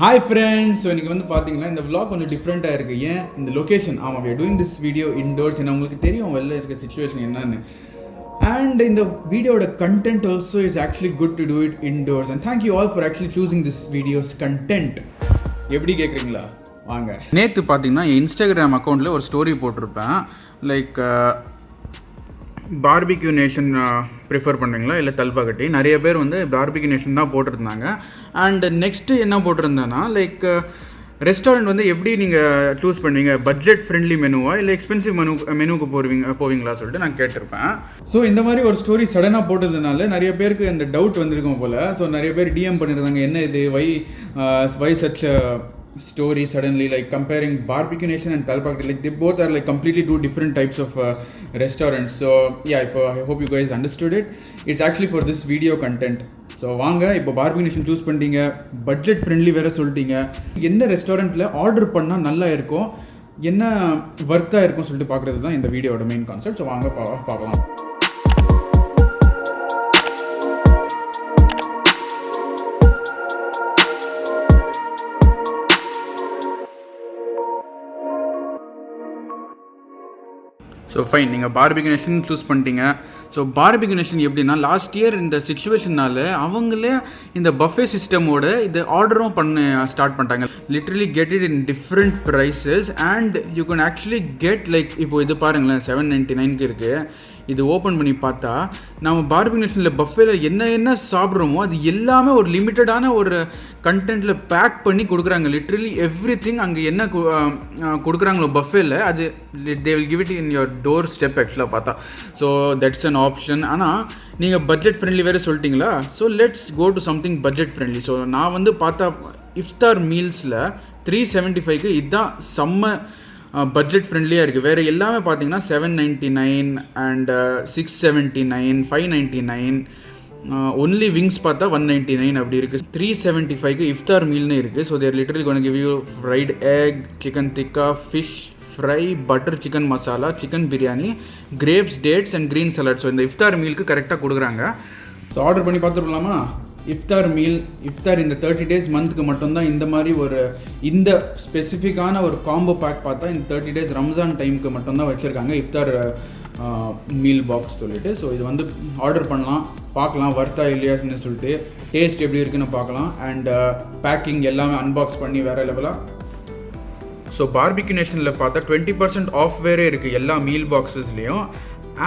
Hi friends, so இன்னைக்கு வந்து பாத்தீங்கன்னா இந்த vlog கொஞ்சம் டிஃப்ரெண்டா இருக்கு. ஏன் இந்த location we are doing this video indoors. ஏன்னா உங்களுக்கு தெரியும் வெளில இருக்க சிச்சுவேஷன் என்னன்னு. And in the video the content also is actually good to do it indoors. And thank you all for actually choosing this video's content. எப்படி கேக்குறீங்களா? வாங்க. நேத்து பாத்தீங்கன்னா இன்ஸ்டாகிராம் அக்கவுண்ட்ல ஒரு ஸ்டோரி போட்டிருப்பேன். லைக் பார்பிக்யூ நேஷன் ப்ரிஃபர் பண்ணுறீங்களா இல்லை தல்பாக்கட்டி? நிறைய பேர் வந்து பார்பிக்யூ நேஷன் தான் போட்டிருந்தாங்க. அண்ட் நெக்ஸ்ட்டு என்ன போட்டிருந்தேன்னா லைக் ரெஸ்டாரண்ட் வந்து எப்படி நீங்கள் சூஸ் பண்ணுவீங்க, பட்ஜெட் ஃப்ரெண்ட்லி மெனுவா இல்லை எக்ஸ்பென்சிவ் மெனுவுக்கு போவீங்களா சொல்லிட்டு நான் கேட்டிருப்பேன். ஸோ இந்த மாதிரி ஒரு ஸ்டோரி சடனாக போட்டதுனால நிறைய பேருக்கு அந்த டவுட் வந்திருக்கும் போல். ஸோ நிறைய பேர் டிஎம் பண்ணியிருந்தாங்க, என்ன இது வை such story suddenly, like comparing Barbeque Nation and Thalpakkatti, like they both are like completely two different types of restaurants. So yeah, I hope you guys understood it. It's actually for this video content. So வாங்க இப்போ barbecue nation choose பண்ணிட்டீங்க, budget friendly வேறு சொல்லிட்டீங்க, என்ன ரெஸ்டாரண்ட்டில் order பண்ணால் நல்லா இருக்கும், என்ன வர்த்தாக இருக்கும் சொல்லிட்டு பார்க்குறது தான் இந்த வீடியோட மெயின் கான்செப்ட். ஸோ வாங்க பார்க்கலாம். ஸோ ஃபைன், நீங்கள் பார்பிக்யூ நேஷன் சூஸ் பண்ணிட்டீங்க. ஸோ பார்பிக்யூ நேஷன் எப்படின்னா லாஸ்ட் இயர் இந்த சிச்சுவேஷனால் அவங்களே இந்த பஃபே சிஸ்டமோட இது ஆர்டரும் பண்ண ஸ்டார்ட் பண்ணிட்டாங்க. Literally get it in different prices and you can actually get like இப்போ இது பாருங்களேன், 799 இருக்குது. இது ஓப்பன் பண்ணி பார்த்தா நம்ம பார்பிக்யூ நேஷனில் பஃபேல என்ன சாப்பிட்றோமோ அது எல்லாமே ஒரு லிமிட்டடான ஒரு கண்டென்ட்டில் பேக் பண்ணி கொடுக்குறாங்க. லிட்ரலி எவ்ரி திங் அங்கே என்ன கொடுக்குறாங்களோ பஃபேல அது they will give it in your doorstep ஆக்சுவலாக பார்த்தா. So that's an option. ஆனால் நீங்கள் பட்ஜெட் ஃப்ரெண்ட்லி வேறு சொல்லிட்டீங்களா, so let's go to something budget friendly. So நான் வந்து பார்த்தா இஃப்தார் மீல்ஸில் 375க்கு இதுதான் செம்ம பட்ஜெட் ஃப்ரெண்ட்லியாக இருக்குது. வேறு எல்லாமே பார்த்தீங்கன்னா 799 அண்ட் 679, 599, ஒன்லி விங்ஸ் பார்த்தா 199 அப்படி இருக்குது. 375க்கு இஃப்தார் மீல்னு இருக்குது. So they're literally gonna give you fried egg, chicken tikka, fish fry, butter chicken masala, chicken biryani, grapes, dates and green salad. So இந்த இஃப்தார் மீலுக்கு கரெக்டாக கொடுக்குறாங்க. ஸோ ஆர்டர் பண்ணி பார்த்துடலாமா? இஃப்தார் மீல், இஃப்தார் இந்த 30 days மந்த்துக்கு மட்டும்தான் இந்த மாதிரி இந்த ஸ்பெசிஃபிக்கான ஒரு காம்போ பேக் பார்த்தா இந்த 30 days ரம்ஜான் டைமுக்கு மட்டும்தான் வச்சுருக்காங்க இஃப்தார் மீல் பாக்ஸ் சொல்லிட்டு. ஸோ இது வந்து ஆர்டர் பண்ணலாம், பார்க்கலாம் வர்த்தா இல்லையான்னு சொல்லிட்டு, டேஸ்ட் எப்படி இருக்குன்னு பார்க்கலாம். அண்ட் பேக்கிங் எல்லாமே அன்பாக்ஸ் பண்ணி வேறு லெவலாக. ஸோ பார்பிக்யூ நேஷனில் பார்த்தா 20% ஆஃப் வேறே இருக்குது எல்லா மீல் பாக்ஸஸ்லேயும்.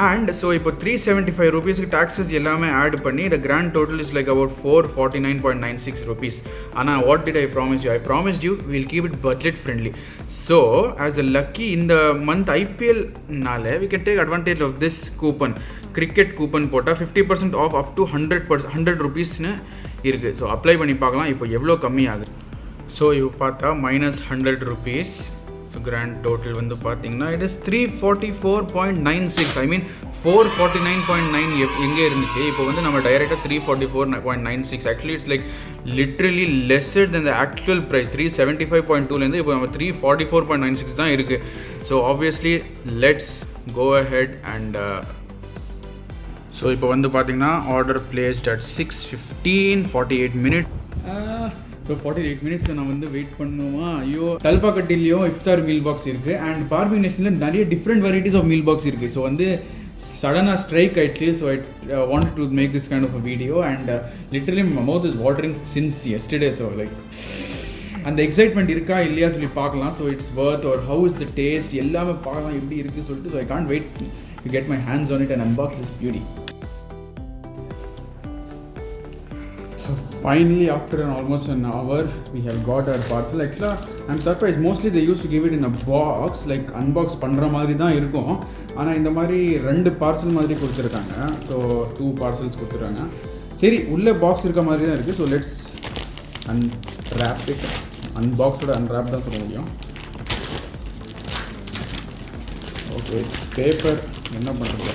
அண்ட் ஸோ இப்போ 375 rupeesக்கு டாக்ஸஸ் எல்லாமே ஆட் பண்ணி the grand total is like about 449.96 rupees. ஆனால் what did I promise you? I promised you we'll keep it budget friendly. So as a lucky இந்த month IPL-நால we can take advantage of this coupon, cricket coupon போட்டால் 50% off up to 100 rupeesனு இருக்குது. So apply பண்ணி பார்க்கலாம் இப்போ எவ்வளோ கம்மி ஆகுது. So இப்போ பார்த்தா -100 rupees. ஸோ கிராண்ட் டோட்டல் வந்து பார்த்தீங்கன்னா இட் இஸ் 344.96. ஐ மீன் 449.9 எங்கே இருந்துச்சு, இப்போ வந்து நம்ம டைரெக்டாக 344.96. Actually it's like literally lesser then the actual price 375.2லேருந்து இப்போ நம்ம 344.96 தான் இருக்குது. So obviously let's go ahead and so இப்போ வந்து பார்த்தீங்கன்னா order placed at 6:15, 48 minutes. So 48 minutes நான் வந்து வெயிட் பண்ணுமா? ஐயோ, தல்பாக்கட்டிலையும் இஃப்தார் மீல் பாக்ஸ் இருக்குது அண்ட் பார்பிக்யூ நேஷனில் நிறைய different varieties of meal box இருக்குது. ஸோ வந்து சடனாக ஸ்ட்ரைக் ஆயிடுச்சு. So I wanted to make this kind of a video and literally my mouth is watering since yesterday. So like அந்த excitement இருக்கா இல்லையா சொல்லி பார்க்கலாம். So it's worth or how is the taste எல்லாமே பார்க்கலாம் எப்படி இருக்குது சொல்லிட்டு. So I can't wait to get my hands on it and unbox this beauty. So finally after almost an hour we have got our parcel. Actually I'm surprised, mostly they used to give it in a box, like unbox பண்ற மாதிரி தான் இருக்கும். ஆனால் இந்த மாதிரி 2 parcel மாதிரி கொடுத்துருக்காங்க. So 2 parcels கொடுத்துருக்காங்க. சரி, உள்ளே பாக்ஸ் இருக்க மாதிரி தான் இருக்குது. So let's unwrap it. அன்பாக்ஸோட அன்ராப் தான் சொல்ல முடியும். Okay, it's paper. என்ன பண்ணுறது,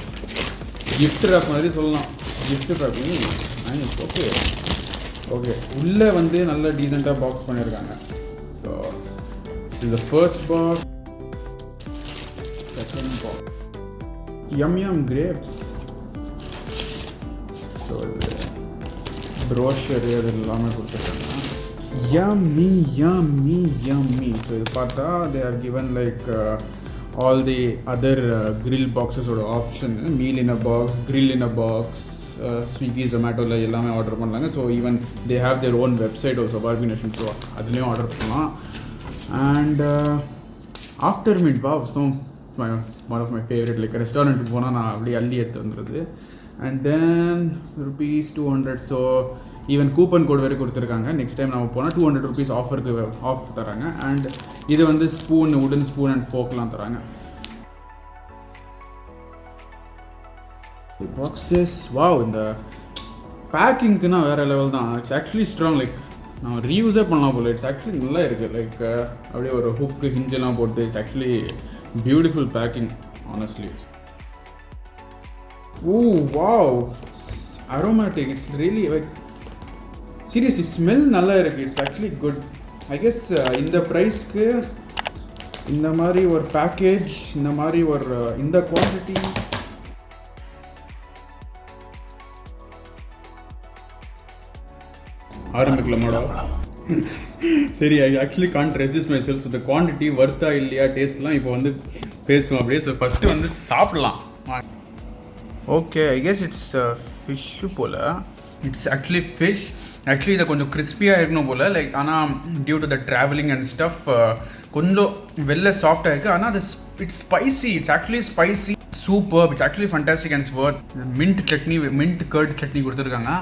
கிஃப்ட் ரேப் மாதிரி சொல்லலாம். Gift wrap nice. Okay okay, உள்ளே வந்து நல்ல டீசெண்டாக பாக்ஸ் பண்ணியிருக்காங்க. So this is the first box. Second box யம் கிரேப்ஸ். ஸோ ப்ரோஷர் அது எல்லாமே கொடுத்துருக்காங்க. Yummy, yummy, yummy. So இது பார்த்தா they have given like all the other grill boxes ஓட option, meal in a box, grill in a box, Swiggy, Zomatoல எல்லாமே order பண்ணலாங்க. So even they have their own website also, Barbecue Nation. So அதுலேயும் order பண்ணலாம். And after meat wow, so one of my favourite. Like ரெஸ்டாரண்ட்டுக்கு போனால் நான் அப்படியே அள்ளி எடுத்து வந்துடுது. And then ₹200. So even coupon code வேறு கொடுத்துருக்காங்க. நெக்ஸ்ட் டைம் நம்ம போனால் ₹200 ஆஃபருக்கு ஆஃப் தராங்க. அண்ட் இது வந்து ஸ்பூன், உடன் ஸ்பூன் அண்ட் ஃபோக்லாம் தராங்க. பாக்ஸஸ் வாவ், இந்த பேக்கிங்க்குனா வேறு லெவல் தான். It's actually strong. லைக் நான் ரீயூஸே பண்ணலாம் போல. இட்ஸ் ஆக்சுவலி நல்லா இருக்குது. லைக் அப்படியே ஒரு ஹுக்கு ஹிஞ்செல்லாம் போட்டு it's actually beautiful packing honestly. Oh wow, aromatic. It's really like seriously smell நல்லா இருக்குது. It's actually good. I guess இந்த ப்ரைஸ்க்கு இந்த மாதிரி ஒரு பேக்கேஜ், இந்த மாதிரி ஒரு இந்த குவான்டிட்டி ஆரம்பிக்கலாமாடா? சரி, I actually can't resist my self. இந்த குவான்டிட்டி வர்த்தா இல்லையா, டேஸ்ட்லாம் இப்போ வந்து பேசுவோம் அப்படியே. ஸோ ஃபஸ்ட்டு வந்து சாப்பிட்லாம். Okay, I guess it's fish போல். It's actually fish. ஆக்சுவலி இதை கொஞ்சம் கிறிஸ்பியாக இருக்கணும் போல். லைக் ஆனால் due to the travelling and stuff கொஞ்சம் வெளில சாஃப்டாக இருக்குது. ஆனால் அது it's spicy. It's actually spicy, super. It's actually fantastic and worth. Mint chutney, mint curd chutney கொடுத்துருக்காங்க.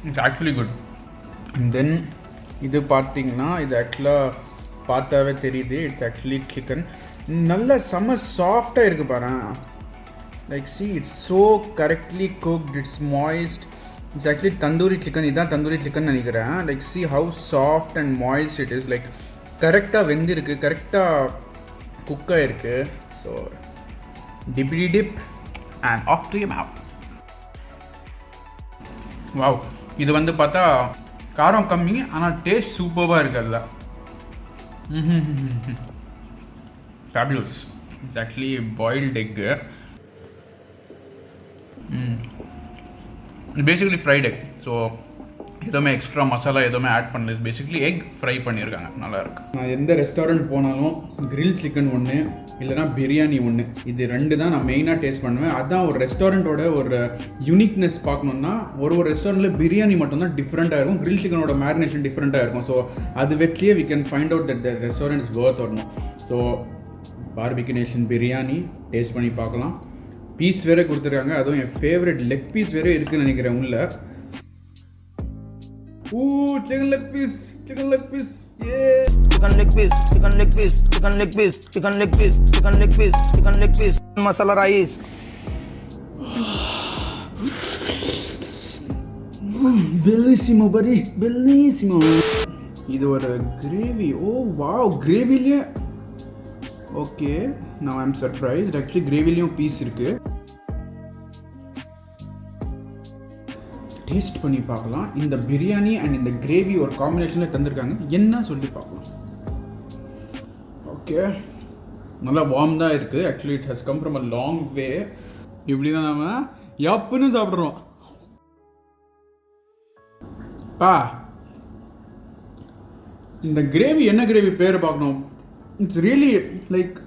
It's actually good. And then இது பார்த்தீங்கன்னா இது ஆக்சுவலாக பார்த்தாவே தெரியுது. It's actually chicken. நல்ல செம்ம சாஃப்டாக இருக்குது பாரு. Like C, it's so correctly cooked. It's moist. It's actually tandoori chicken. இதுதான் தந்தூரி சிக்கன் நினைக்கிறேன். Like see how soft and moist it is. Like கரெக்டாக வெந்திருக்கு, கரெக்டாக குக்காக இருக்குது. ஸோ டிப்டி tip and off to you map. Wow, இது வந்து பார்த்தா காரம் கம்மி, ஆனால் டேஸ்ட் சூப்பராக இருக்குல்ல. Fabulous. It's actually boiled egg. Basically fried egg. So எதுவுமே எக்ஸ்ட்ரா மசாலா எதுவுமே ஆட் பண்ணல. பேசிக்கலி எக் ஃப்ரை பண்ணியிருக்காங்க. நல்லாயிருக்கு. நான் எந்த ரெஸ்டாரண்ட் போனாலும் கிரில் சிக்கன் ஒன்று இல்லைனா பிரியாணி ஒன்று, இது ரெண்டு தான் நான் மெயினாக டேஸ்ட் பண்ணுவேன். அதுதான் ஒரு ரெஸ்டாரண்ட்டோட ஒரு யூனிக்னஸ் பார்க்கணுன்னா, ஒரு ரெஸ்டாரண்ட்டில் பிரியாணி மட்டும்தான் டிஃப்ரெண்ட்டாக இருக்கும், கிரில் சிக்கனோட மேரினேஷன் டிஃப்ரெண்ட்டாக இருக்கும். ஸோ அது வச்சியே we can find out that the restaurant is worth வரணும். So barbecue nation biryani taste பண்ணி பார்க்கலாம். பீஸ் வேறு கொடுத்துருக்காங்க. அதுவும் என் ஃபேவரட் லெக் பீஸ் வேறு இருக்குதுன்னு நினைக்கிறேன் உள்ள. Chicken leg piece, chicken leg piece, yeah. Chicken leg piece, chicken leg piece, chicken leg piece, chicken leg piece, chicken leg piece, chicken leg piece, masala rice. Bellissimo buddy, bellissimo. இது ஒரு gravy. Oh wow, கிரேவிலேயே. Okay, now I'm surprised. Actually கிரேவிலேயும் piece இருக்குது. Taste பண்ணி பார்க்கலாம். இந்த biryani and இந்த gravy ஒரு காம்பினேஷனில் தந்திருக்காங்க. என்ன சொல்லி பார்க்கலாம். ஓகே, நல்லா வார்ம் தான் இருக்குது. Actually it has come from a long way. இப்படி தான் நம்ம எப்பன்னு சாப்பிட்றோம். இந்த கிரேவி என்ன கிரேவி பேர் பார்க்கணும். இட்ஸ் ரியலி லைக்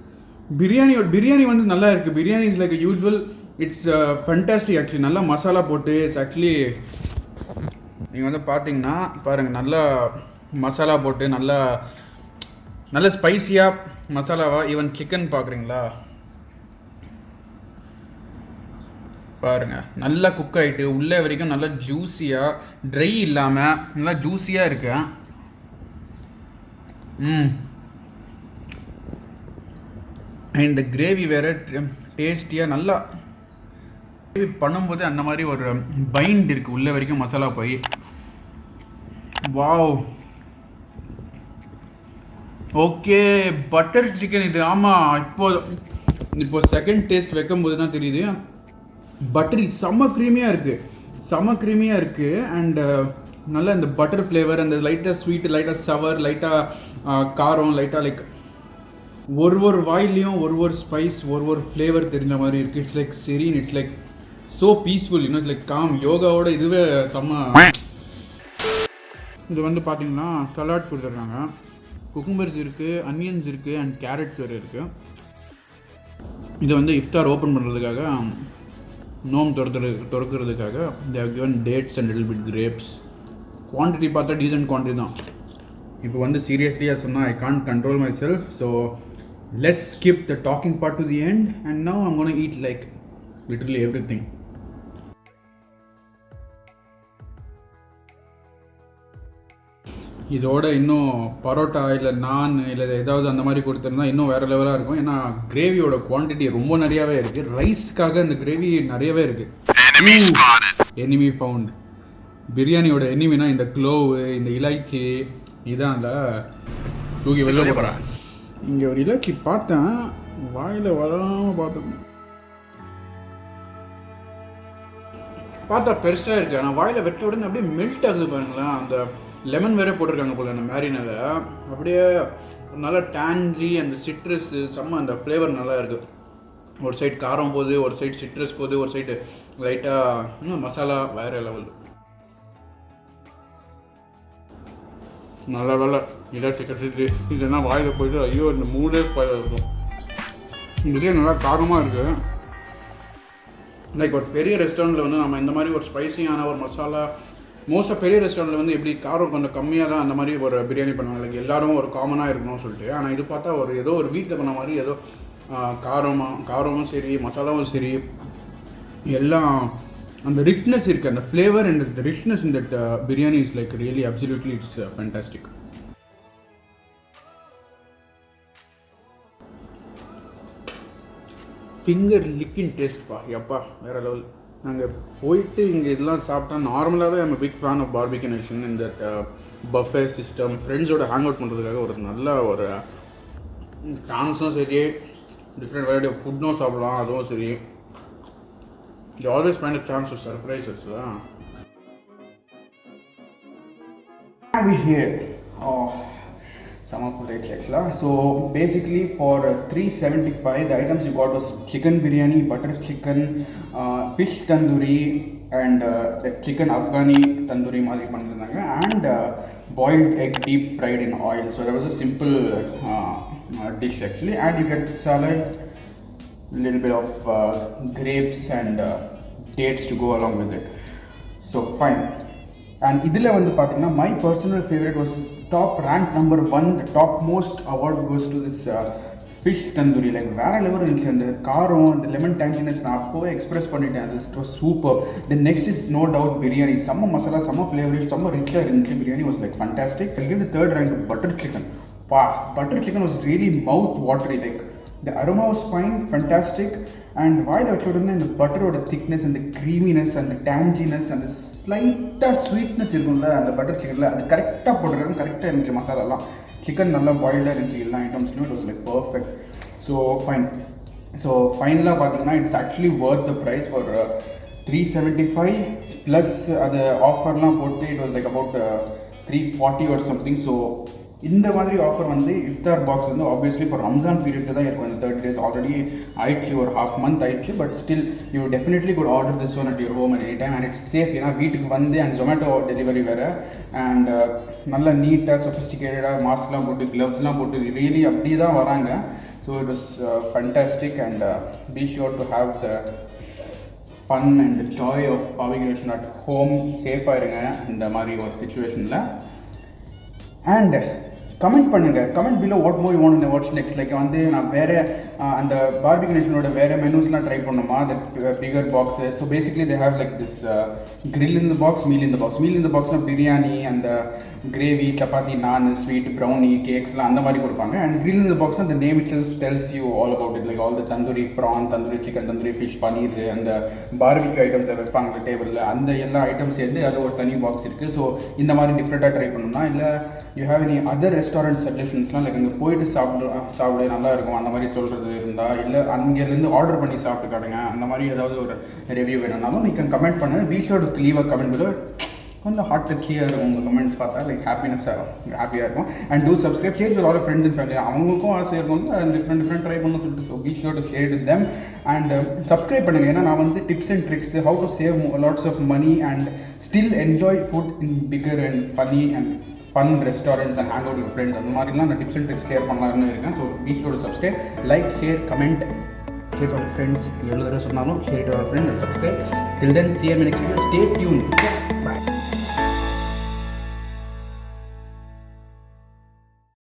பிரியாணி வந்து நல்லா இருக்குது. Biryani is like usual. It's fantastic actually. நல்லா மசாலா போட்டு இட்ஸ் ஆக்சுவலி நீங்கள் வந்து பார்த்தீங்கன்னா பாருங்கள், நல்லா மசாலா போட்டு நல்ல ஸ்பைஸியாக மசாலாவாக. ஈவன் சிக்கன் பார்க்குறீங்களா பாருங்கள், நல்லா குக் ஆகிட்டு உள்ளே வரைக்கும் நல்லா ஜூஸியாக, ட்ரை இல்லாமல் நல்லா ஜூஸியாக இருக்கு. அண்ட் இந்த கிரேவி வேறு டேஸ்டியாக நல்லா பண்ணும்போது அந்த மாதிரி ஒரு பைண்ட் இருக்குது உள்ளே வரைக்கும் மசாலா போய். Wow, okay. பட்டர் சிக்கன் இது. ஆமாம், இப்போ செகண்ட் டேஸ்ட் வைக்கும்போது தான் தெரியுது. பட்டரி செம்ம க்ரீமியாக இருக்குது. அண்ட் நல்லா இந்த பட்டர் ஃப்ளேவர், அந்த லைட்டாக ஸ்வீட், லைட்டாக சவர், லைட்டாக காரம், லைட்டாக லைக் ஒரு வாயிலையும் ஒரு ஸ்பைஸ், ஒரு ஃப்ளேவர் தெரிஞ்ச மாதிரி இருக்குது. It's like serine. It's like so peaceful, இன்னும் லைக் காம். யோகாவோட இதுவே செம்ம. இது வந்து பார்த்தீங்கன்னா சலாட் கொடுத்துருக்காங்க. குக்கும்பர்ஸ் இருக்குது, அனியன்ஸ் இருக்குது அண்ட் கேரட்ஸ் வேறு இருக்குது. இதை வந்து இஃப்தார் ஓப்பன் பண்ணுறதுக்காக, நோம் திறக்கிறதுக்காக they have given dates and little bit grapes. Quantity பார்த்தா டீசன்ட் குவான்டிட்டி தான். இப்போ வந்து சீரியஸ்லியாக சொன்னால் I can't control myself. So let's skip the talking part to the end and now I'm gonna eat like literally everything. இதோட இன்னும் பரோட்டா இல்லை நான் இல்லை ஏதாவது அந்த மாதிரி கொடுத்துருந்தா இன்னும் வேறு லெவலாக இருக்கும். ஏன்னா கிரேவியோட குவான்டிட்டி ரொம்ப நிறையாவே இருக்குது. ரைஸ்க்காக இந்த கிரேவி நிறையவே இருக்குது. Enemy found. பிரியாணியோட எனிமினா இந்த க்ளோவு, இந்த இலைச்சி, இதான் அந்த தூக்கி வெளில போகிறேன். இங்கே ஒரு இலைச்சி பார்த்தேன், வாயில் வராமல் பார்த்தேன். பார்த்தா பெருசாக இருக்குது, ஆனால் வாயில் வெட்ட உடனே அப்படியே மெல்ட் ஆகுது பாருங்களேன். அந்த லெமன் வேறு போட்டிருக்காங்க போல அந்த மேரினதை. அப்படியே நல்லா டேஞ்சி அந்த சிட்ரஸ் செம்ம, அந்த ஃப்ளேவர் நல்லா இருக்குது. ஒரு சைடு காரம் போகுது, ஒரு சைடு சிட்ரஸ் போகுது, ஒரு சைடு லைட்டாக மசாலா வேறு லெவல். நல்ல வேலை இதாச்சு கட்டிட்டு, இதென்னா வாயில் போயிட்டு ஐயோ இந்த மூடே ஸ்பாயில் இருக்கும். இதுலேயே நல்லா காரமாக இருக்குது. லைக் ஒரு பெரிய ரெஸ்டாரண்ட்டில் வந்து நம்ம இந்த மாதிரி ஒரு ஸ்பைசியான ஒரு மசாலா, மோஸ்ட்டாக பெரிய ரெஸ்டாரண்ட்டில் வந்து எப்படி காரம் கொஞ்சம் கம்மியாக தான் அந்த மாதிரி ஒரு பிரியாணி பண்ணுவாங்க, லைக் எல்லோரும் ஒரு காமனாக இருக்கணும்னு சொல்லிட்டு. ஆனால் இது பார்த்தா ஒரு ஏதோ ஒரு வீட்டில் பண்ண மாதிரி ஏதோ காரமும் சரி மசாலாவும் சரி எல்லாம் அந்த ரிச்னஸ் இருக்குது. அந்த flavour and the richness in that biryani is like really absolutely it's fantastic. Finger licking டேஸ்ட்ப்பா, எப்பா வேறு லெவல். நாங்கள் போயிட்டு இங்கே இதெல்லாம் சாப்பிட்டா நார்மலாகவே I'm big fan of barbecue nation. இந்த பஃபே சிஸ்டம் ஃப்ரெண்ட்ஸோட ஹேங் அவுட் பண்ணுறதுக்காக ஒரு நல்ல ஒரு சான்ஸும் சரி, டிஃப்ரெண்ட் வெரைட்டி ஆஃப் ஃபுட்டும் சாப்பிடலாம், அதுவும் சரி. You always find a chance to surprises. Summer food actually. So basically for 375 the items you got was chicken biryani, butter chicken, fish tandoori and the chicken Afghani tandoori மாதிரி பண்ணிருந்தாங்க, and boiled egg deep fried in oil. So that was a simple dish actually, and you get salad, little bit of grapes and dates to go along with it. So fine. And இதில் வந்து பார்த்தீங்கன்னா my personal favorite was top rank number 1, the top most award goes to this fish tandoori. Like வேற level இருந்துச்சு அந்த காரம், அந்த lemon tanginess நான் அப்போவே எக்ஸ்பிரஸ் பண்ணிட்டேன். அது it was super. The next is no doubt biryani. செம்ம மசாலா, செம்ம ஃப்ளேவர், செம்ம ரிச்சாக இருந்துச்சு. Biryani was like fantastic. I'll give the third rank to butter chicken. Butter chicken was really mouth watery. Like the aroma was fine, fantastic, and while I told the butter or the thickness and the creaminess and the tanginess and the ஸ்லைட்டாக sweetness இருக்கும்ல அந்த butter சிக்கனில், அது கரெக்டாக போட்டுருக்காங்க. கரெக்டாக இருந்துச்சு மசாலாலாம். சிக்கன் நல்லா பாயில்டாக இருந்துச்சு எல்லா ஐட்டம்ஸ்லையும். It was like perfect. So fine. So ஃபைனலாக பார்த்தீங்கன்னா it's actually worth the price for 375 plus அது ஆஃபர்லாம் போட்டு it was like about 340 or something. So இந்த மாதிரி ஆஃபர் வந்து இஃப்தார் பாக்ஸ் வந்து ஆப்வியஸ்லி ஃபார் ரம்ஜான் பீரியட் தான் இருக்கும். இந்த 30 days ஆல்ரெடி ஆயிடுச்சு, ஒரு half month ஆயிடுச்சு. But still you definitely good order this one at your home at any time and it's safe. ஏன்னா வீட்டுக்கு வந்து அண்ட் ஜொமேட்டோ டெலிவரி வேறு, அண்ட் நல்லா நீட்டாக சொஃபிஸ்டிகேட்டடாக மாஸ்க்லாம் போட்டு க்ளவ்ஸ்லாம் போட்டு ரியலி அப்படி தான் வராங்க. So it was fantastic and be sure to have the fun and joy of barbecue Nation at home. சேஃபாக இருங்க இந்த மாதிரி ஒரு சுச்சுவேஷனில். அண்ட் கமெண்ட் பண்ணுங்கள், comment below what more you want watch next. Like வந்து நான் வேறு அந்த பார்பிக்யூ நேஷனோட வேறு மெனூஸ்லாம் ட்ரை பண்ணுமா, the bigger boxes. So basically they have like this grill in the box, meal in the box. Meal in the பாக்ஸ்னால் பிரியாணி அந்த gravy, chapati, நான், ஸ்வீட், ப்ரௌனி, கேக்ஸ்லாம் அந்த மாதிரி கொடுப்பாங்க. And grill in the box அந்த name it tells you all about it, like all the tandoori prawn, tandoori chicken, tandoori fish, paneer, அந்த barbecue ஐட்டம்ஸில் வைப்பாங்க டேபிளில், அந்த எல்லா ஐட்டம்ஸ் சேர்ந்து அது ஒரு தனி பாக்ஸ் இருக்குது. ஸோ இந்த மாதிரி டிஃப்ரெண்ட்டாக ட்ரை பண்ணணும்னா, இல்லை you have any other restaurant சஜஷன்ஸ்லாம், லைக் அங்கே போயிட்டு சாப்பிட நல்லா இருக்கும் அந்த மாதிரி சொல்கிறது இருந்தால், இல்லை அங்கேருந்து ஆர்டர் பண்ணி சாப்பிட்டு காட்டுங்க அந்த மாதிரி ஏதாவது ஒரு ரிவ்யூ வேணும்னாலும் நீங்கள் கமெண்ட் பண்ணுங்கள். Be sure to leave a comment below. கொஞ்சம் ஹார்ட் டச்சியாக இருக்கும் உங்கள் கமெண்ட்ஸ் பார்த்தா, லைக் ஹாப்பியாக இருக்கும். And do subscribe, share with all friends and family. அவங்களுக்கும் ஆசை இருக்கும் டிஃப்ரெண்ட் ட்ரை பண்ணணும்னு சொல்லிட்டு. So be sure to share with them and subscribe பண்ணுங்கள். ஏன்னா நான் வந்து tips and tricks, how to save lots of money and still enjoy food in bigger and funny and fun restaurants and hang out your friends, அந்த மாதிரிலாம் நான் tips and tricks share பண்ணலாம்னு இருக்கேன். So be sure to subscribe, like, share, comment, share to our friends. எவ்வளோ தடவை சொன்னாலும் share to our friends and subscribe. Till then, see you in my next video. Stay tuned.